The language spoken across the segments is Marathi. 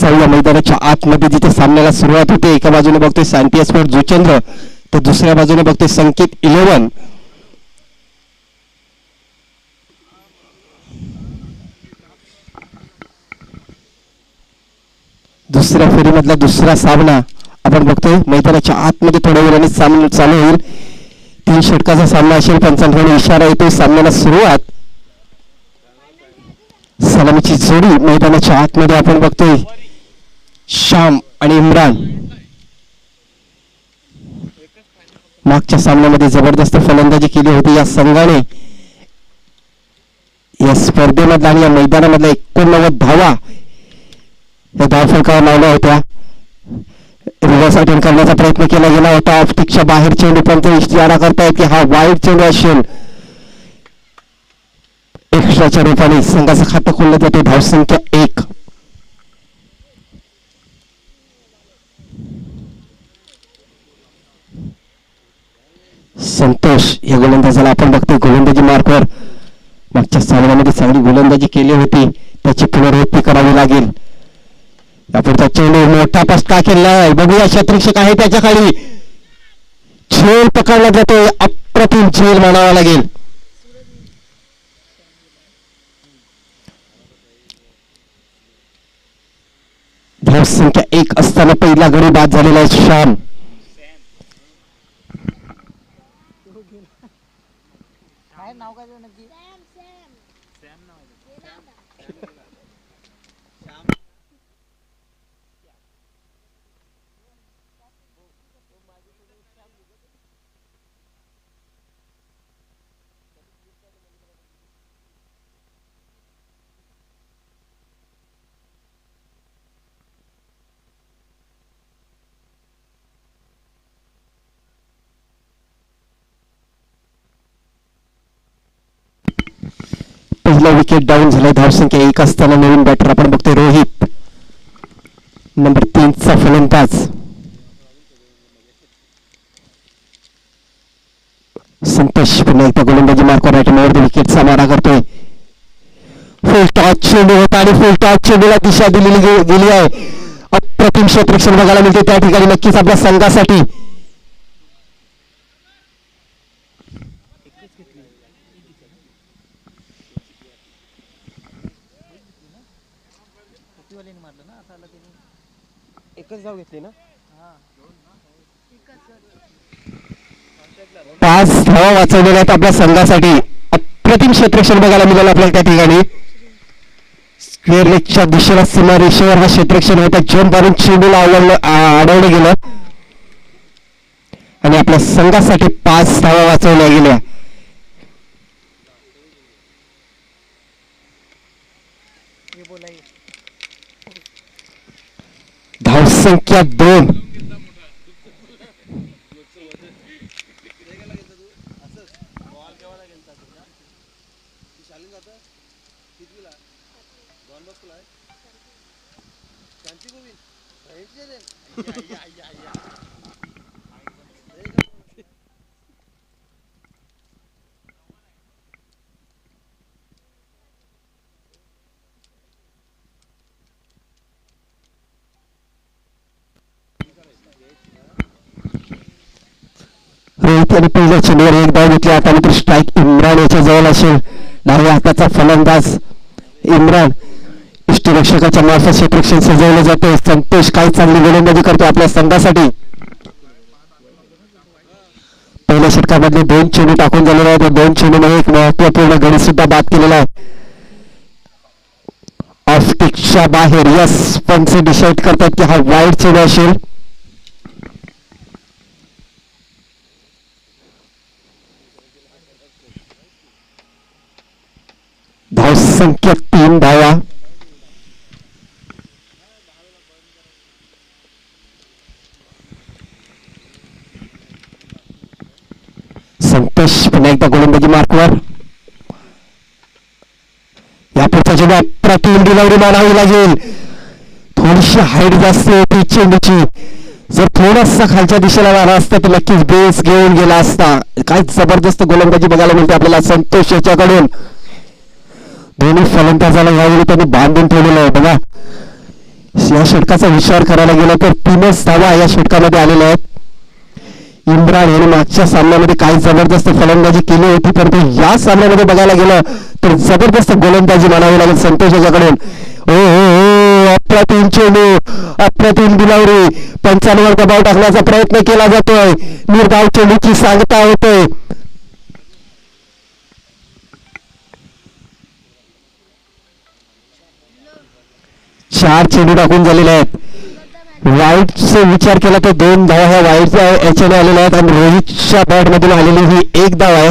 सौया मैदानाच्या आतमध्ये जिथे सामन्याला सुरुवात होते, एका बाजूने बघतोय सांतिया स्पोर्ट जुचंद्र, तर दुसऱ्या बाजूने बघतोय संकेत 11. दुसऱ्या फेरीमधला दुसरा सामना आपण बघतोय. मैदानाच्या आतमध्ये थोड्या वेळाने सामना चालू होईल. 3 षटकाचा सामना असेल. पंचांकडून इशारा येतो सामन्याला सुरुवात. सलामीची जोडी मैदानाच्या आतमध्ये आपण बघतोय श्याम आणि इम्रान. मागच्या सामन्यामध्ये जबरदस्त फलंदाजी केली होती या संघाने. या स्पर्धेमधला आणि या मैदानामधला 89 धावा या धावफलकावर लावल्या होत्या. रिव्हर्स अटेम्प्ट करण्याचा प्रयत्न केला गेला होता. ऑप्टिकच्या बाहेर चेंडू, पण ते इशारा करतायत की हा वाईड चेंडू असेल. एक्स्ट्राच्या रूपाने संघाचं खातं खोललं जाते. धावसंख्या 1. संतोष या गोलंदाजाला आपण बघतोय गोलंदाजी मार्कवर. मागच्या सामन्यामध्ये चांगली गोलंदाजी केली होती, त्याची पुनरावृत्ती करावी लागेल. यापुढचा चेंडू मोठा पष्टा केला आहे. बघूया क्षेत्ररक्षक आहे त्याच्या खाली. झेल पकडला जातोय. अप्रतिम झेल म्हणावा लागेल. धावसंख्या 1 असताना पहिला गडी बाद झालेला आहे श्याम. पहिला विकेट डाऊन झालाय. धावसंख्या 1 असताना नवीन बॅटर आपण बघतोय रोहित, नंबर 3 चा फलंदाज. संतोष पुन्हा एकदा गोलंदाजी मार्कवर राईट विकेटचा मारा करतोय. फुल टॉच चेंडू होता आणि फुल टॉच चेंडूला दिशा दिलेली गेली आहे. अप्रतिम क्षेत्ररक्षण बघायला मिळते त्या ठिकाणी. नक्कीच आपल्या संघासाठी एकच धाव घेतली ना. 5 धावा वाचवलेल्या आहेत आपल्या संघासाठी. अप्रतिम क्षेत्ररक्षण बघायला मिळालं आपल्याला त्या ठिकाणी. स्क्वेअर लेगच्या दिशेला सीमा रेषेवर हा क्षेत्ररक्षण होता. जम्प मारून चेंडूला अडवलं गेलं आणि आपल्या संघासाठी 5 धावा वाचवल्या गेल्या. धावसंख्या 2. रोहित आणि पहिल्या चेंडूवर 1 धाव घेतली. आता मात्र स्ट्राईक इम्रान याच्या जवळ असेल. डाव्या हाताचा फलंदाज इम्रान. इष्टरक्षकाच्या मार्फत क्षेत्ररक्षण सजवलं जाते. संतोष काय चांगली गोलंदाजी करतो आपल्या संघासाठी. पहिल्या षटकामधले 2 चेंडू टाकून झालेले आहेत. 2 चेंडूमध्ये एक महत्वपूर्ण गडी सुद्धा बाद केलेला आहे. ऑफस्टिकच्या बाहेर यस पंच डिसाईड करतात की हा वाईड चेंडू असेल. धावसंख्या 3 धावा. संतोष पुन्हा एकदा गोलंदाजी मार्कवर. यापुढचा चेंडू अप्रतिम डिलिव्हरी मानावी लागेल. थोडीशी हाईट जास्त होती चेंडूची. जर थोडासा खालच्या दिशेला मारा असता तर नक्कीच बेस घेऊन गेला असता. काय जबरदस्त गोलंदाजी बघायला मिळते आपल्याला संतोष याच्याकडून. दोन्ही फलंदाजाला यावेळी त्यांनी बांधून ठेवलेलं आहे बघा. या षटकाचा विचार करायला गेला तर 3च धावा या षटकामध्ये आलेल्या आहेत. इम्रान यांनी मागच्या सामन्यामध्ये काही जबरदस्त फलंदाजी केली होती, परंतु या सामन्यामध्ये बघायला गेलं तर जबरदस्त गोलंदाजी मानावी लागेल संतोष याच्याकडून. ओ हो, अप्रतिम चेंडू, अप्रतिम बिलावरी. पंचांवर दबाव टाकण्याचा प्रयत्न केला जातोय. निर्धाव चेंडूची सांगता होतोय. चार चेंडू टाकून झालेले आहेत. वाईटचा विचार केला तर 2 धावा ह्या वाईटच्या याच्याने आलेल्या आहेत आणि रोहितच्या बॅट मधून आलेली ही 1 धाव आहे.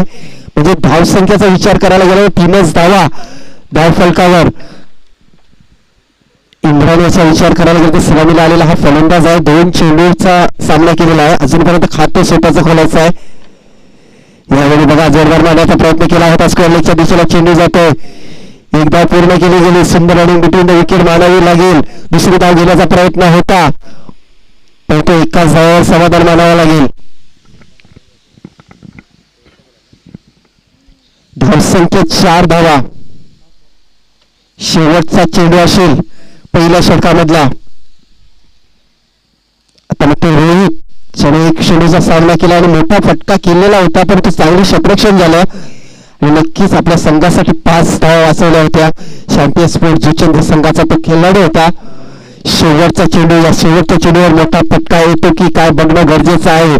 म्हणजे धाव संख्येचा विचार करायला गेला तर 3च धावा धाव फलकावर. इम्रान याचा विचार करायला गेला तर सलामीला आलेला हा फलंदाज आहे. 2 चेंडूचा सामना केलेला आहे. अजूनपर्यंत खातं स्वतःच खोलायचं आहे. यावेळी बघा जोरदार मारण्याचा प्रयत्न केला होता. स्क्वेअरलेगच्या दिशेला चेंडू जातोय. एकदा पूर्ण केली गेली. सुंदर रनिंग बिटवीन द विकेट मानावी लागेल. दुसरी धाव घेण्याचा प्रयत्न होता, पण तो एकाच धावावर समाधान मानावं लागेल. धावसंख्येत 4 धावा. शेवटचा चेंडू असेल पहिल्या षटकामधला. आता मग ते रोहित ज्याने 1 चेंडूचा सामना केला आणि मोठा फटका केलेला होता, पण तो चांगली क्षेत्ररक्षण झालं आणि नक्कीच आपल्या संघासाठी 5 धावा वाचवल्या होत्या. शांती स्पोर्ट जुचंद संघाचा तो खेळाडू होता. शेवटचा चेंडू, या शेवटच्या चेंडूवर मोठा फटका येतो की काय बघणं गरजेचं आहे.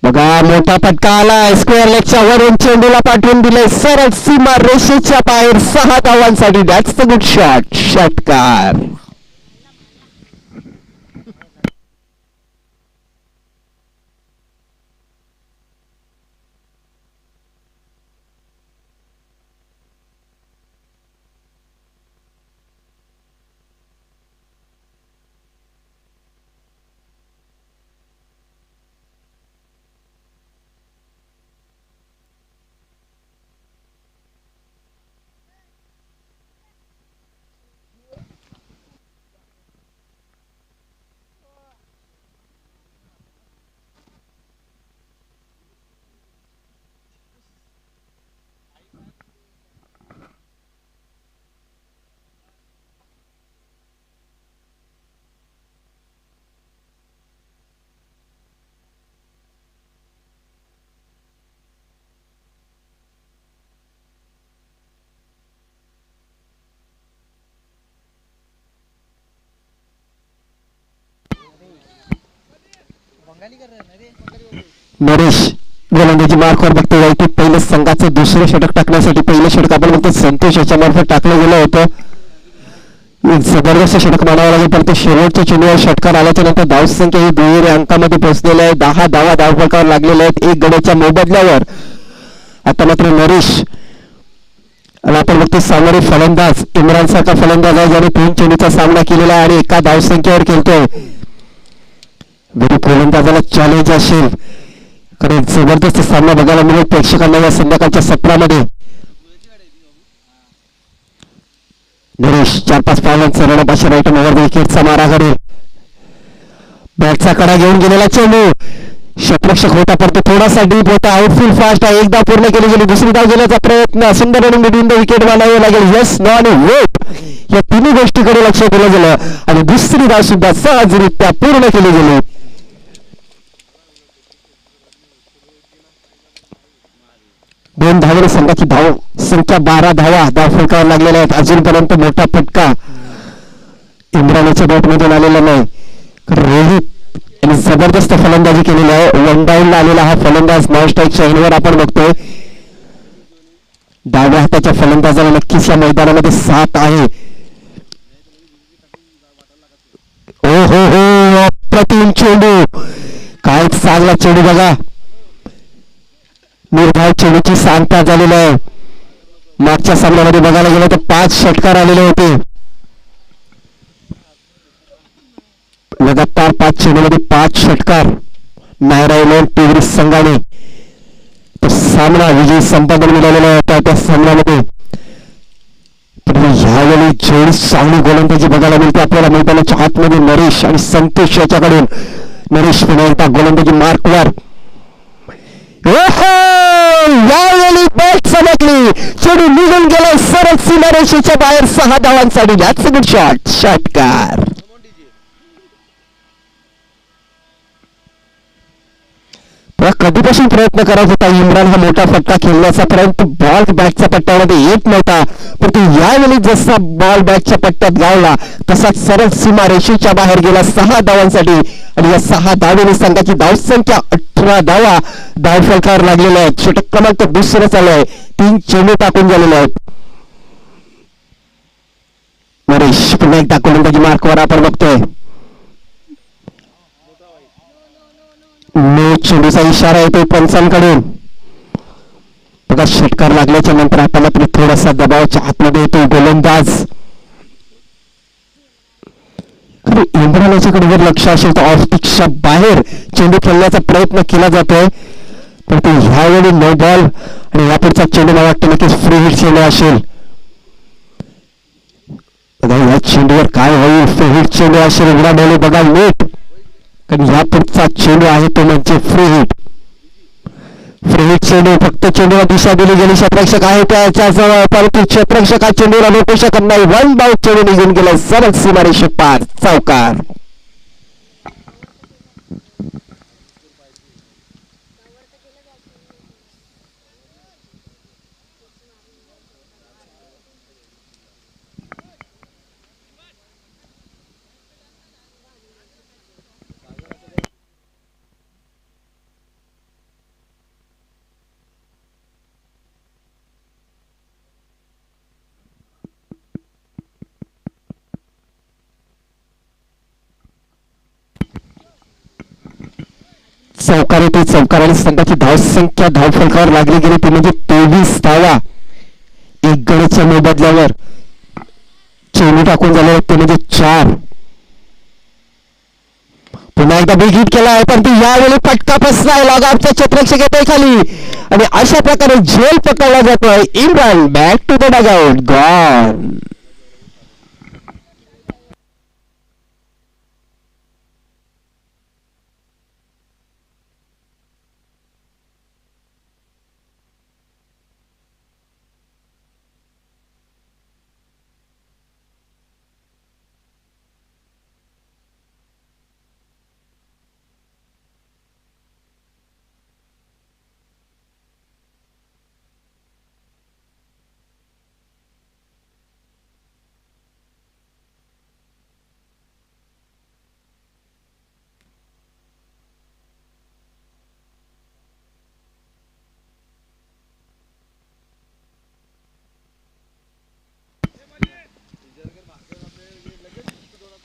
बघा मोठा फटका आला. स्क्वेअर लेगच्या वरून चेंडूला पाठवून दिले सरळ सीमा रेषेच्या बाहेर. 6 धावांसाठी. That's the good shot. षटकार. नरेश गोलंदाजी मार्कवर बघतो. वैयक्तिक पहिलं संघाचं दुसरं षटक टाकण्यासाठी पहिलं षटक आपण म्हणतो संतोष याच्या मार्फत टाकलं गेलं होतं. एक जबरदस्त षटक मानावं लागेल, पण ते शेवटच्या चेंडूवर षटकार आल्याच्या नंतर धावसंख्या ही 2 अंकामध्ये पोहोचलेल्या आहे. 10 धावा धावफलकावर लागलेल्या आहेत 1 गड्याच्या मोबदल्यावर. आता मात्र नरेश आणि आपण बघतो सामोरे फलंदाज इम्रान सारखा फलंदाज आहे ज्याने 3 चेंडूचा सामना केलेला आहे आणि एका धावसंख्येवर खेळतोय. विरुद्ध गोलंदाजाला चॅलेंज असेल, कारण जबरदस्त सामना बघायला मिळेल प्रेक्षकांना या संध्याकाळच्या सत्रामध्ये. नरेश 4-5 पावलांचा रनअप अशा राईट ओव्हर विकेटचा मारा करेल. बॅटचा कडा घेऊन गेलेला चेंडू क्षेत्ररक्षक होता, परंतु थोडासा डीप होता. आउटफील्ड फास्ट आहे. एकदा पूर्ण केली गेली. दुसरी धाव घेण्याचा प्रयत्न. सुंदर रनिंग बिटवीन द विकेट मानावे लागेल. यस, नो आणि वेट या तिन्ही गोष्टीकडे लक्ष दिलं गेलं आणि दुसरी धाव सुद्धा सहजरित्या पूर्ण केली गेली. दोन धावेने संघाची धाव संख्या 12 धावा धावफलकावर लागलेल्या आहेत. अजूनपर्यंत मोठा फटका इम्रानच्या बॅटमधून आलेला नाही. रोहित यांनी जबरदस्त फलंदाजी केलेली आहे. 1 डाऊनला आलेला हा फलंदाज नॉन स्ट्राईकच्या एंडवर आपण बघतोय. डाव्या हाताच्या फलंदाजाला नक्कीच या मैदानामध्ये साथ आहे. ओ हो हो, अप्रतिम चेंडू. काय चांगला चेंडू बघा. निर्धाव चेंडूची सांगता झालेली आहे. मागच्या सामन्यामध्ये बघायला गेलं तर 5 षटकार आलेले होते. लगातार 5 चेंडूमध्ये 5 षटकार नायरायलन टिग्रीस संघाने तो सामना विजयी संपादन मिळवलेला होता. त्या सामन्यामध्ये ह्यावेळी जेवढी चांगली गोलंदाजी बघायला मिळते आपल्याला मैदानाच्या आतमध्ये नरेश आणि संतोष याच्याकडून. नरेश पुन्हा एकदा गोलंदाजी मार्कवर. यावेळी बॅट चमकली, चेंडू निघून गेला सरळ सीमारेषेच्या बाहेर. 6 धावांसाठी. That's a good shot. षटकार. कधीपासून प्रयत्न करत होता इम्रान हा मोठा फटका खेळण्याचा, परंतु बॉल बॅटच्या पट्ट्यामध्ये येत नव्हता. परंतु यावेळी जसा बॉल बॅटच्या पट्ट्यात गावला तसाच सरळ सीमारेषेच्या बाहेर गेला 6 धावांसाठी. आणि या 6 धावेने संघाची धावसंख्या 18 धावा धावफलकावर लागलेल्या आहेत. षटक क्रमांक दुसरं चालू आहे. 3 चेंडू टाकून गेलेले आहेत. नरेश पुन्हा एकदा गोलंदाजी मार्कवर आपण बघतोय. नो चेंडूचा इशारा येतो पंचांकडून. बघा षटकार लागल्याच्या नंतर आता मात्र थोडासा दबावाच्या आतमध्ये येतो गोलंदाज. इम्रान याच्याकडे जर लक्ष असेल तर ऑफ पिचच्या बाहेर चेंडू खेळण्याचा प्रयत्न केला जातोय, परंतु ह्यावेळी नो बॉल. आणि यापुढचा चेंडू मला वाटतं नक्कीच फ्री हिट चेंडू असेल. या चेंडूवर काय होईल? फ्री हिट चेंडू असेल. उघडा डोळे बघा नीट, कारण या पुढचा चेंडू आहे तो म्हणजे फ्री हिट. फ्री हिट चेंडू फक्त चेंडूला दिशा दिली गेली. क्षेत्ररक्षक आहे त्याच्या जवळ, परंतु क्षेत्ररक्षक हा चेंडूला रोखू शकत नाही. 1 बाउट चेंडू निघून गेला सरळ सीमारेषे पार. चौकार. चौकार येते. चौकाराने संघाची धावसंख्या धावफलकावर लागली गेली ती म्हणजे 23 धावा. 1 गडीच्या मोबदल्यावर चेंडू टाकून झाले ते म्हणजे 4. पुन्हा एकदा बिग हिट केला आहे, परंतु यावेळी फटका फसलाय. लॉगआउटचा क्षेत्ररक्षक येतोय खाली आणि अशा प्रकारे झेल पकडला जातोय. Imran back to the dugout. Gone.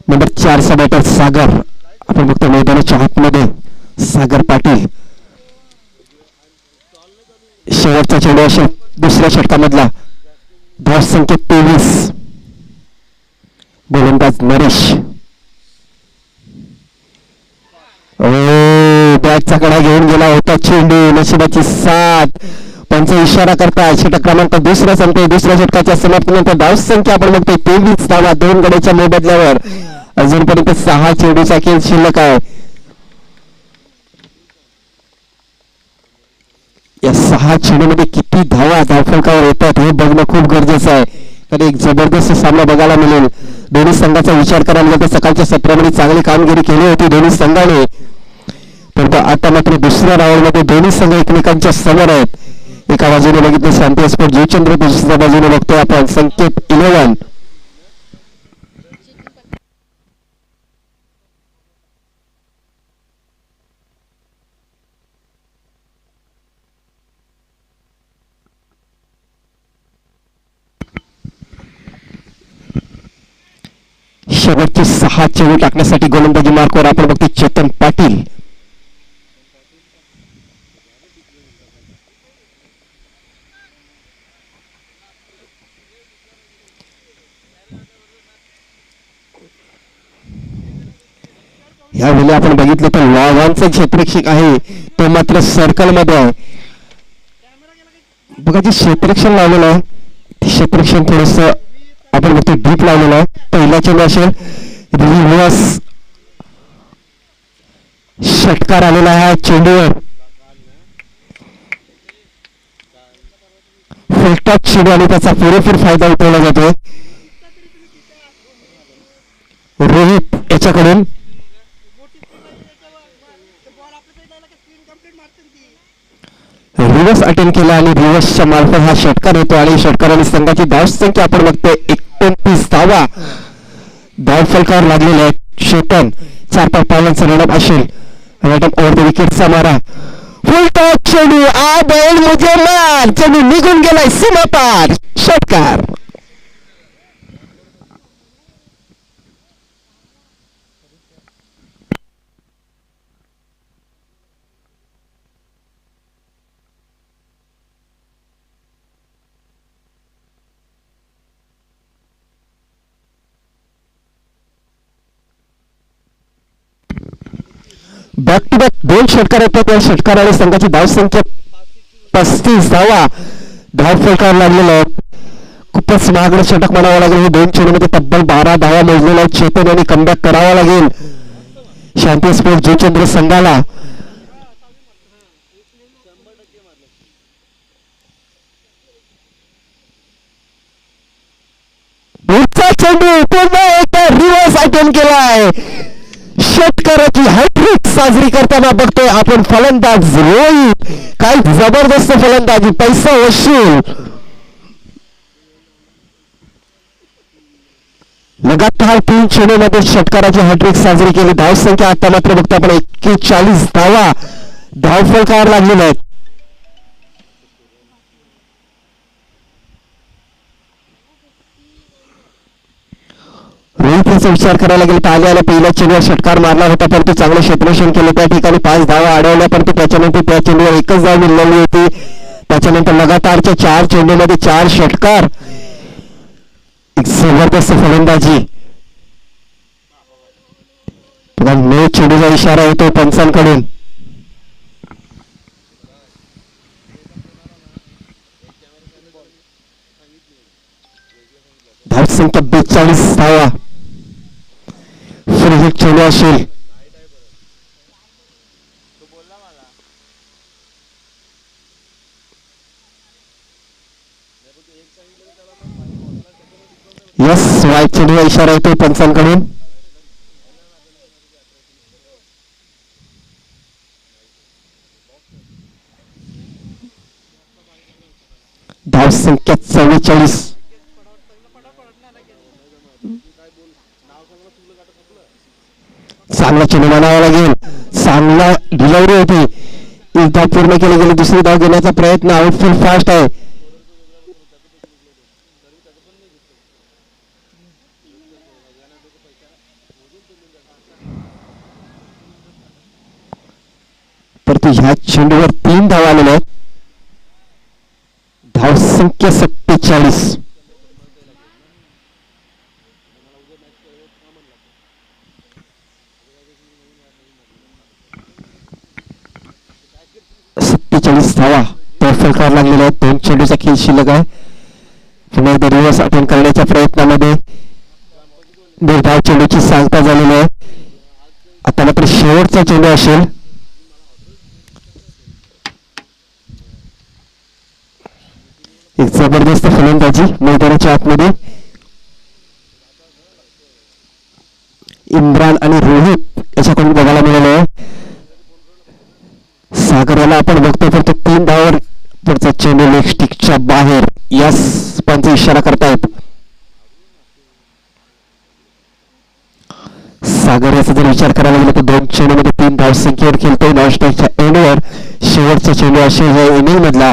Number 4 चा बॅटर सागर. आपण बघतो मैदानाच्या आतमध्ये सागर पाटील. शेवटचा चेंडू असेल दुसऱ्या षटकामधला. धावसंख्या 23. गोलंदाज नरेश. बॅटचा कडा घेऊन गेला होता चेंडू. नशिबाची साथ. त्यांचा इशारा करताय. षटक क्रमांक दुसरा संपतोय. दुसऱ्या षटकाच्या समाप्तीनंतर धावसंख्या आपण बघतोय 23 धावा 2 गड्याच्या मोबदल्यावर. अजूनपर्यंत 6 चेंडूचा खेळ शिल्लक आहे. या 6 चेंडूमध्ये किती धावा धावफलकावर येतात हे बघणं खूप गरजेचं आहे, कारण एक जबरदस्त सामना बघायला मिळेल. दोन्ही संघाचा विचार करायला गेला तर सकाळच्या सत्रामध्ये चांगली कामगिरी केली होती दोन्ही संघाने, परंतु आता मात्र दुसऱ्या राऊंडमध्ये दोन्ही संघ एकमेकांच्या समोर आहेत. एका बाजूने बघितलं शांती स्पोर्ट जयचंद्र, दुसऱ्या बाजूने बघतोय आपण संकेत 11. शेवटचे 6 चेंडू टाकण्यासाठी गोलंदाजी मार्कवर आपण बघतोय चेतन पाटील. यावेळी आपण बघितलं तर वाघांचा क्षेत्ररक्षक आहे तो मात्र सर्कल मध्ये आहे. बघा जे क्षेत्ररक्षण लावलेलं आहे ते क्षेत्ररक्षण थोडस आपण बघतो डीप लावलेलं आहे. पहिला चेंडू असेल रिव्हर्स षटकार आलेला आहे चेंडूवर. फुलटॉप चेंडू आणि त्याचा पुरेपूर फायदा उठवला जातोय. रोहित याच्याकडून रिव्हर्स अटेंड केला आणि रिव्हर्सच्या मार्फत हा षटकार होतो आणि षटकाराने संघाची धाव संख्या आपण बघतोय 29 धावा. धाव फलकावर लागलेले आहेत. शेतन 4-5 पावलांचा रनअप असेल. रनअप ओव्हर द विकेटचा मारा. फुल टॉप चेंडू आ बैल मुझे मार. चेंडू निघून गेलाय सीमा पार. षटकार. बॅक टू बॅक 2 षटकार येतात. या षटकाराने संघाची धाव संख्या 35 धावा. धाव फलकावर लागलेला आहे. खूपच महागडं षटक म्हणावं लागेल. हे 2 चेंडूमध्ये तब्बल 12 धावा मोजलेल्या आहेत. चेतन यांनी कमबॅक करावा लागेल शांती स्पोर्ट जुचंद्र संघाला. चेंडू पुन्हा एकदा रिव्हर्स अटेम्प्ट केलाय. षटकाराची हॅट्रिक साजरी करताना बघतोय आपण फलंदाज रोहित. काय जबरदस्त फलंदाजी. पैसा वसूल. लगातार 3 चेंडूमध्ये षटकाराची हॅट्रिक साजरी केली. धाव संख्या आता मात्र बघतो आपण 41 धावा धाव फलकावर लागलेल्या आहेत. रोहित याचा विचार करायला गेला तर आल्या पहिल्या चेंडूवर षटकार मारला होता, पण ते चांगलं क्षेत्ररक्षण केलं. त्या ठिकाणी 5 धावा अडवल्या, पण त्याच्यानंतर त्या चेंडूवर एकच धाव मिळाली होती. त्याच्यानंतर लगातारच्या 4 चेंडूमध्ये 4 षटकार. एक जबरदस्त फलंदाजी. नो चेंडूचा इशारा होतो पंचांकडून. धाव संख्या 42 धावा. फ्री हिट चेंडू असेल. यस, वाईट चेंडूचा इशारा येतो पंचांकडून. धाव संख्या 44. चांगला चेंडू म्हणावा लागेल. चांगला डिलिव्हरी होती. एक धाव पूर्ण केली गेली. दुसरी धाव घेण्याचा प्रयत्न. आउटफील्ड फास्ट आहे. परंतु ह्या चेंडूवर 3 धाव आलेल्या आहेत. धाव संख्या 47. धावा फलकावर लागलेल्या आहेत. 2 चेंडूचा खेळ शिल्लक आहे. पुन्हा एकदा रिव्हर्स अटेम्प्ट करण्याच्या प्रयत्नामध्ये निर्धाव चेंडूची सांगता झालेली आहे. आता मात्र शेवटचा चेंडू असेल. एक जबरदस्त फलंदाजी मैदानाच्या आतमध्ये. इम्रान आणि रोहित याच्याकडून बघायला मिळालं आहे. सागर याला आपण बघतो, फक्त 3 धावावर पुढचा चेंडू लेग स्टिकच्या बाहेर. यास पंच इशारा करतायत. सागर याचा जर विचार करायला गेला तर 2 चेंडूमध्ये 3 धाव संख्येवर खेळतोय. नॉनस्टॉपच्या एंडवर शेवटचा चेंडू असेल या इनिंग मधला.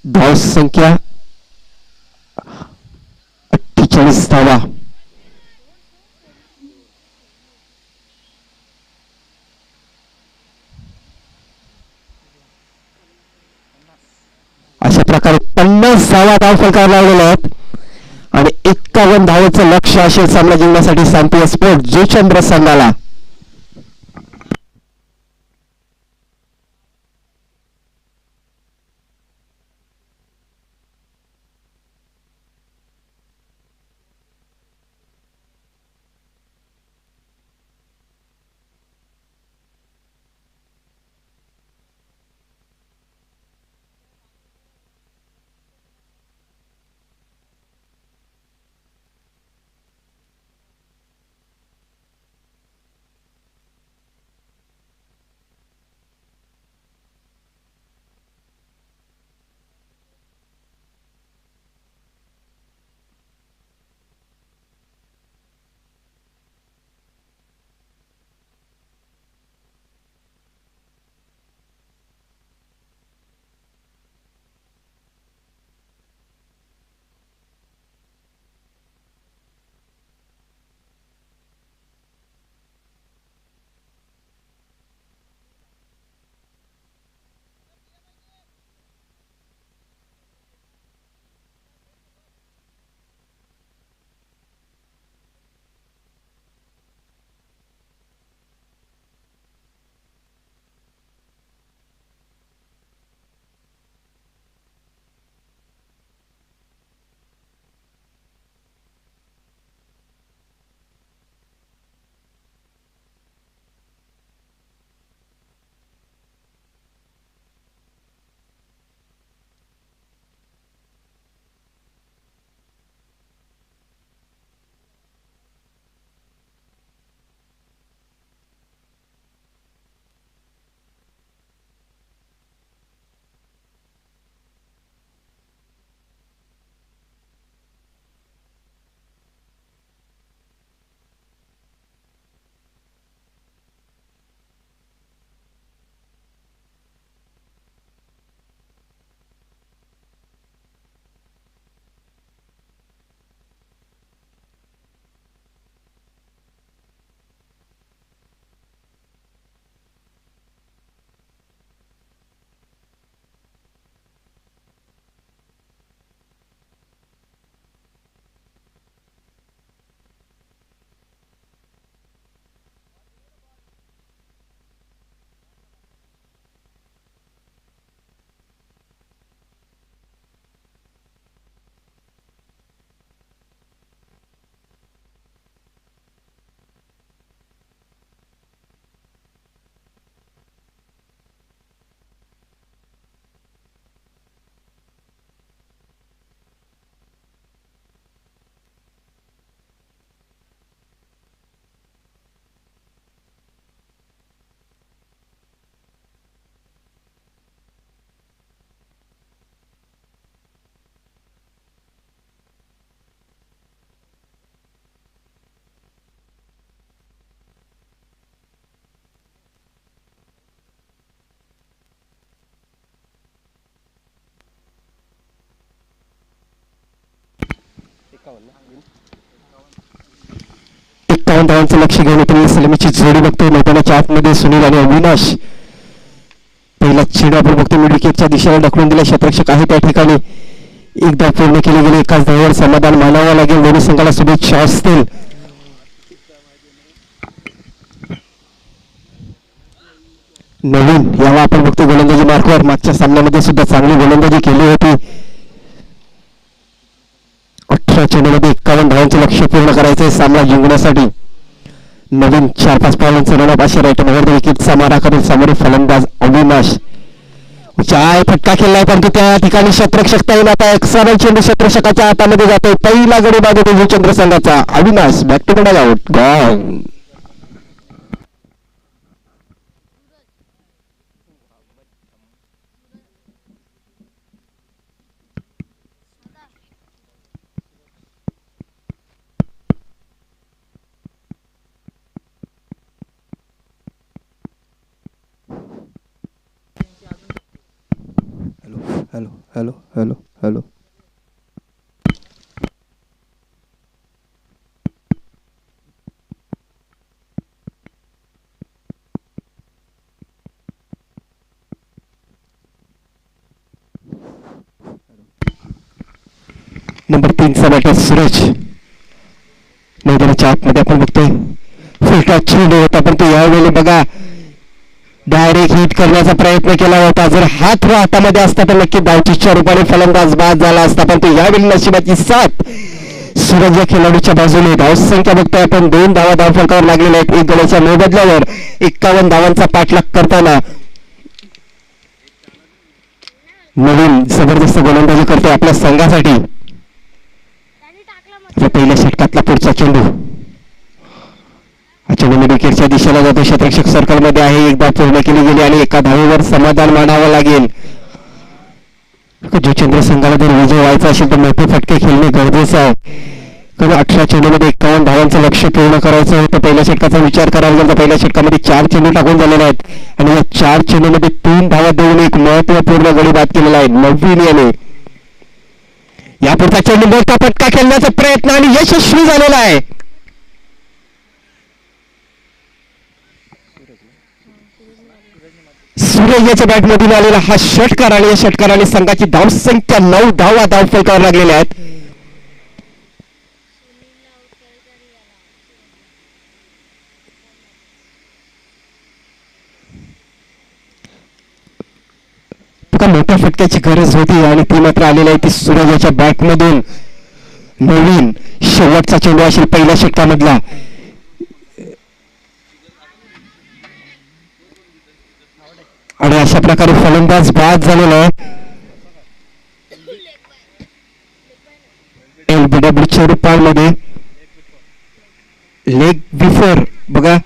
धाव संख्या 48 धावा. अशा प्रकारे 50 धावा धाव फलकावर लावलेल्या आहेत आणि 51 धावेचं लक्ष असेल सामना जिंकण्यासाठी शांती स्पोर्ट जुचंद्र संघाला. 51 धावांचं लक्ष घेऊन येते सलामीची जोडी बघतोय मैदानाच्या आतमध्ये सुनील आणि अविनाश. पहिला चेंडू आपण बघतो मिड विकेटच्या दिशेला ढकलून दिला. क्षेत्ररक्षक आहे त्या ठिकाणी. एकदा पूर्ण केले गेले. एकाच धावेवर समाधान मानावं लागेल. दोन्ही संघाला शुभेच्छा असतील. नवीन याला आपण बघतो गोलंदाजी मार्कवर. मागच्या सामन्यामध्ये सुद्धा चांगली गोलंदाजी केली होती. 18 चेंडूमध्ये 51 धावांचं लक्ष पूर्ण करायचंय सामना जिंकण्यासाठी. नवीन 4-5 पावलांचा रनअप अशा राईट ओव्हर विकेटचा मारा करेल समोर फलंदाज अविनाश. चाय फटका खेळलाय परंतु त्या ठिकाणी क्षेत्ररक्षक येईल. आता एक सरळ चेंडू क्षेत्ररक्षकाच्या हातामध्ये जातोय. पहिला गडी बाद होतो चंद्र संघाचा. Avinash back to back out. Gone. Hello hello hello hello. Number 3चा बॅटर सूरज. मैदानाच्या आतमध्ये आपण बघतोय फुलटा चेंडू होता पण तो यावेळी बघा डायरेक्ट हिट करण्याचा प्रयत्न केला होता. जर हात हातामध्ये असता तर नक्की धावचीच्या रूपाने फलंदाज बाद झाला असता पण तो यावेळी नशिबाची साथ सूरज या खेळाडूच्या बाजूने. धावसंख्या बघतोय आपण 2 धावा धावफलकावर लागलेल्या आहेत. 1 गड्याच्या मोबदल्यावर 51 धावांचा पाठलाग करताना नवीन जबरदस्त गोलंदाजी करतोय आपल्या संघासाठी. पहिल्या षटकातला पुढचा चेंडू चेंडू विकेटच्या दिशेला जातो. क्षेत्ररक्षक सर्कल मध्ये आहे. एकदा पूर्ण केली गेली आणि एका धावेवर समाधान मानावं लागेल. जो चंद्र संघाला जर विजय व्हायचा असेल तर मोठे फटके खेळणे गरजेचं आहे. कारण 18 चेंडूमध्ये 51 धावांचं लक्ष पूर्ण करायचं होतं. पहिल्या षटकाचा विचार करायला गेला तर पहिल्या षटकामध्ये 4 चेंडू टाकून झालेले आहेत आणि या 4 चेंडूमध्ये 3 धावा देऊन एक महत्वपूर्ण गडी बाद केलेला आहे नवीन याने. यापुढचा चेंडू मोठा फटका खेळण्याचा प्रयत्न आणि यशस्वी झालेला आहे. सूरज याच्या बॅटमधून आलेला हा षटकार आणि या षटकाराने संघाची धावसंख्या 9 धावा धावफलकावर लागलेल्या आहेत. मोठ्या फटक्याची गरज होती आणि ती मात्र आलेली आहे ती सूरज याच्या बॅटमधून. नवीन शेवटचा चेंडू असेल पहिल्या षटकामधला. आणि अशा प्रकारे फलंदाज बाद झालेला आहे. एलबीडब्ल्यूच्या रूपामध्ये लेग बिफोर बघा.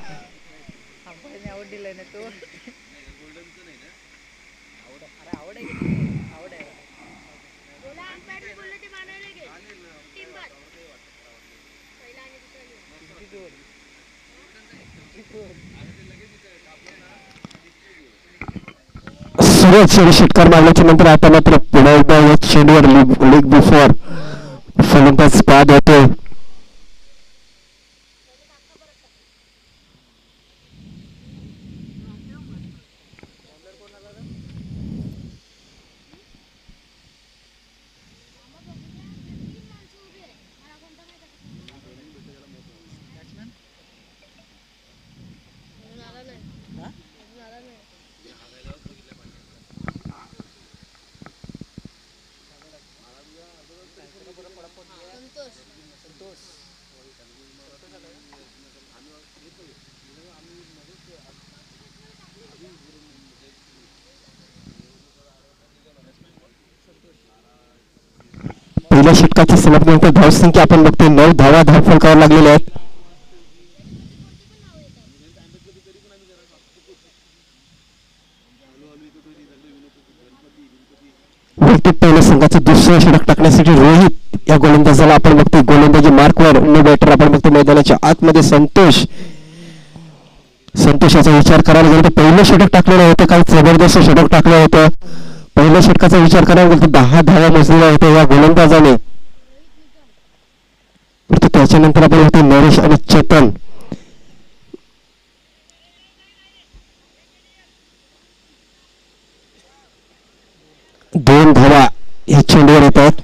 सूरज षटकार मारल्याच्या नंतर आता मात्र पुन्हा एकदा या चेंडूवर लेग बिफोर फलंदाज बाद होते. पहिल्या षटकाची समाप्तीनंतर धावसंख्या आपण बघतोय 9 धावा धावफलकावर लागलेल्या आहेत. पहिल्या संघाचं दुसरं षटक टाकण्यासाठी रोहित या गोलंदाजाला आपण बघतोय गोलंदाजी मार्कवर. नो बॅटर आपण बघतोय मैदानाच्या आतमध्ये संतोष. संतोषाचा विचार करायला गेलो तर पहिलं षटक टाकलेलं होतं. काही जबरदस्त षटक टाकलं होतं. पहिल्या षटकाचा विचार करायला गेलो तर 10 धावा मोजलेल्या होत्या या गोलंदाजाने. परंतु त्याच्यानंतर आपण होते नरेश आणि चेतन. दोन धावा या चेंडूवर येत आहेत.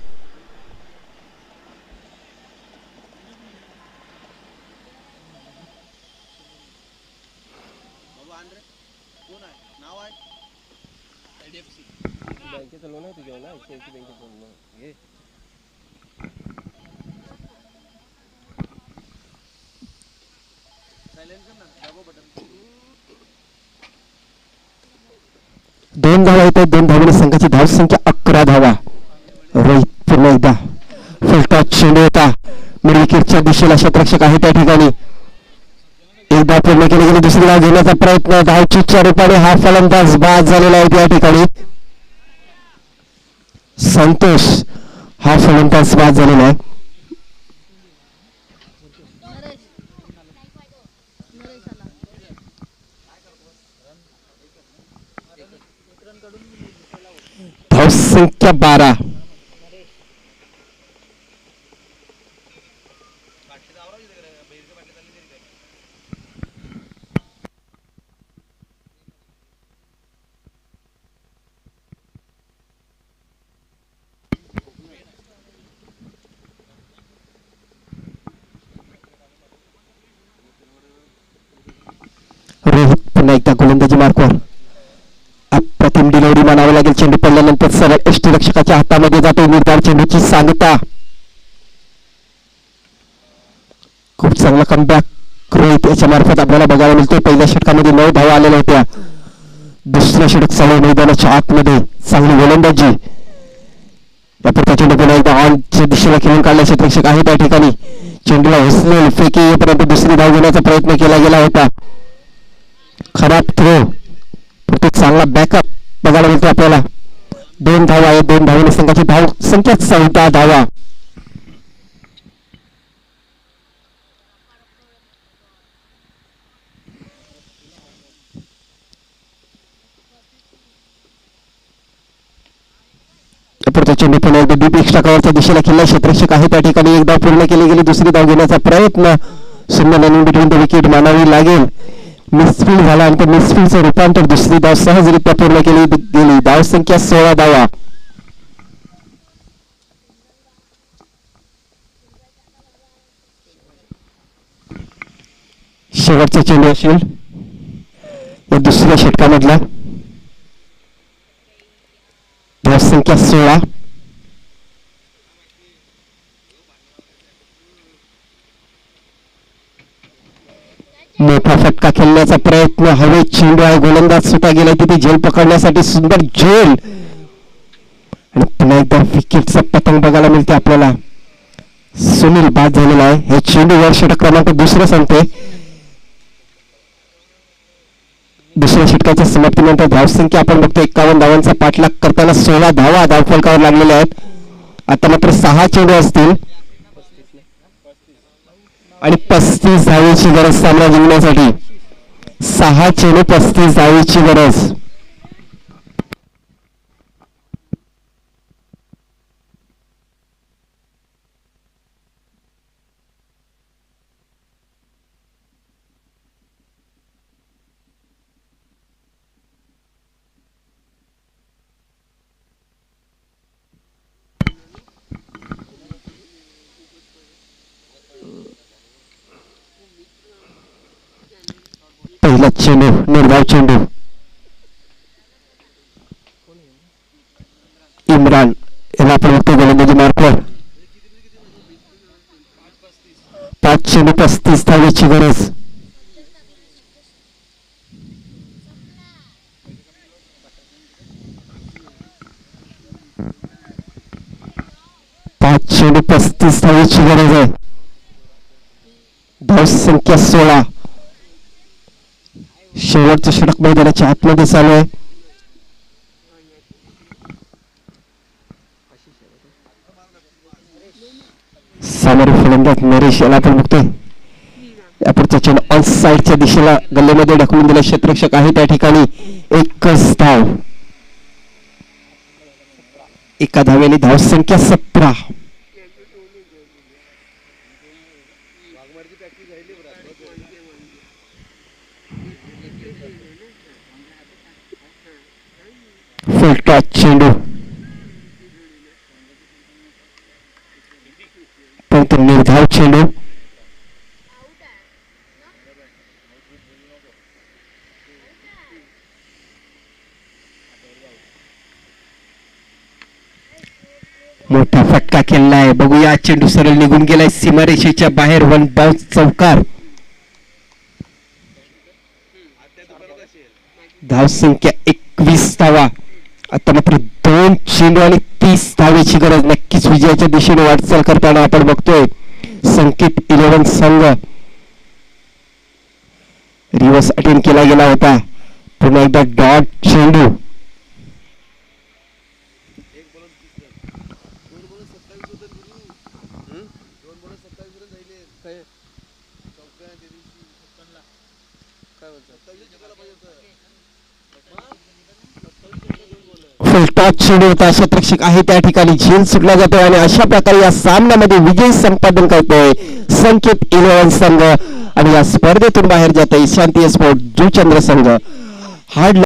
दोन धावा येत आहेत. दोन धावांनी संघाची धावसंख्या 11 धावा. रोहित पुन्हा एकदा फलटॉस चेंडू होता. मिड विकेटच्या दिशेला क्षेत्ररक्षक आहे त्या ठिकाणी. एकदा पूर्ण केली गेली. दुसरी धाव घेण्याचा प्रयत्न. धावचीच्या रूपाने हा फलंदाज बाद झालेला आहे त्या ठिकाणी. संतोष हा फलंदाज बाद झालेला आहे. धावसंख्या 12. रोहित पुन्हा एकदा गोलंदाजी मार्कवर. अप्रतिम डिलिव्हरी मानावी लागेल. चेंडू पडल्यानंतर सरळ यष्टीरक्षकाच्या हातामध्ये जातो. निर्धार चेंडूची सांगता. खूप चांगला कमबॅक रोहित याच्या मार्फत आपल्याला बघायला मिळतो. पहिल्या षटकामध्ये 9 धावा आलेल्या होत्या. दुसऱ्या षटक चालू मैदानाच्या आतमध्ये चांगली गोलंदाजी. त्यापुढचा चेंडू पुन्हा एकदा ऑनच्या दिशेला खेळून काढला क्षेत्ररक्षक आहे त्या ठिकाणी. चेंडूला उचलेल फेकी येईपर्यंत दुसरी धाव घेण्याचा प्रयत्न केला गेला होता. खराब थ्रो. चांगला बॅकअप बघायला मिळतो आपल्याला. 2 धावा आहेत. 2 धावांनी संघाची धाव संख्या 14 धावा. पुढचा चेंडू पुन्हा एकदा डीप एक्स्ट्रा कव्हरच्या दिशेला खेळला. क्षेत्ररक्षक आहे त्या ठिकाणी. एक धाव पूर्ण केली गेली. दुसरी धाव घेण्याचा प्रयत्न. सुंदर रनिंग बिटवीन द विकेट मानावी लागेल. मिसफील्ड झाला आणि त्या मिसफील्डचं रूपांतर दुसरी धाव सहजरित्या पूर्ण केली गेली. धाव संख्या 16 धावा. शेवटचा चेंडू असेल या दुसऱ्या षटकामधला. धाव संख्या 16. मोठा फटका खेळण्याचा प्रयत्न. हवे चेंडू आहे. गोलंदाज सुटा गेलाय तिथे झेल पकडण्यासाठी. सुंदर झेल आणि पुन्हा एकदा विकेटचा पतंग बघायला मिळते आपल्याला. सुनील बाद झालेला आहे. हे चेंडूवर षटक क्रमांक 2 संपते. दुसऱ्या षटकाच्या समाप्तीनंतर धावसंख्या आपण बघतो 51 धावांचा पाठलाग करताना 16 धावा धावफलकावर लागलेल्या आहेत. आता मात्र 6 चेंडू असतील आणि 35 धावेची गरज सामना जिंकण्यासाठी. 6 चेंडू 35 धावेची गरज. पहिला चेंडू निर्धाव चेंडू. इम्रान याला आपण बघतो गोलंदाजी मार्कवर. 5 चेंडू 35 धावेची गरज. चेंडू 35 धावेची गरज आहे. धाव संख्या 16. शेवटचं षटक मैदानाच्या आतमध्ये चालू आहे. सामोरे फलंदाज नरेश याला आपण बघतोय. यापुढचा चेंडू ऑन साइडच्या दिशेला गल्लेमध्ये ढकलून दिला. क्षेत्ररक्षक आहे त्या ठिकाणी. एकच धाव. एका धावेने धाव संख्या 17. फुल टॉच चेंडू पण तो निर्धाव चेंडू मोठा फटका केलेला आहे. बघूया चेंडू सरळ निघून गेलाय सीमारेषेच्या बाहेर. वन बाउन्स चौकार. धाव संख्या 21 धावा. आता मात्र 2 चेंडू आणि 30 धावेची गरज. नक्कीच विजयाच्या दिशेने वाटचाल करताना आपण बघतोय संकेत 11 संघ. रिव्हर्स अटेम्प्ट केला गेला होता. पुन्हा एकदा डॉट चेंडू. फुल टॉच चेंडू होता. क्षेत्ररक्षक आहे त्या ठिकाणी. झेल सुटला जातोय आणि अशा प्रकारे या सामन्यामध्ये विजय संपादन करतोय संकेत 11 संघ आणि या स्पर्धेतून बाहेर जातोय शांती स्पोर्ट जुचंद्र संघ. हार्ड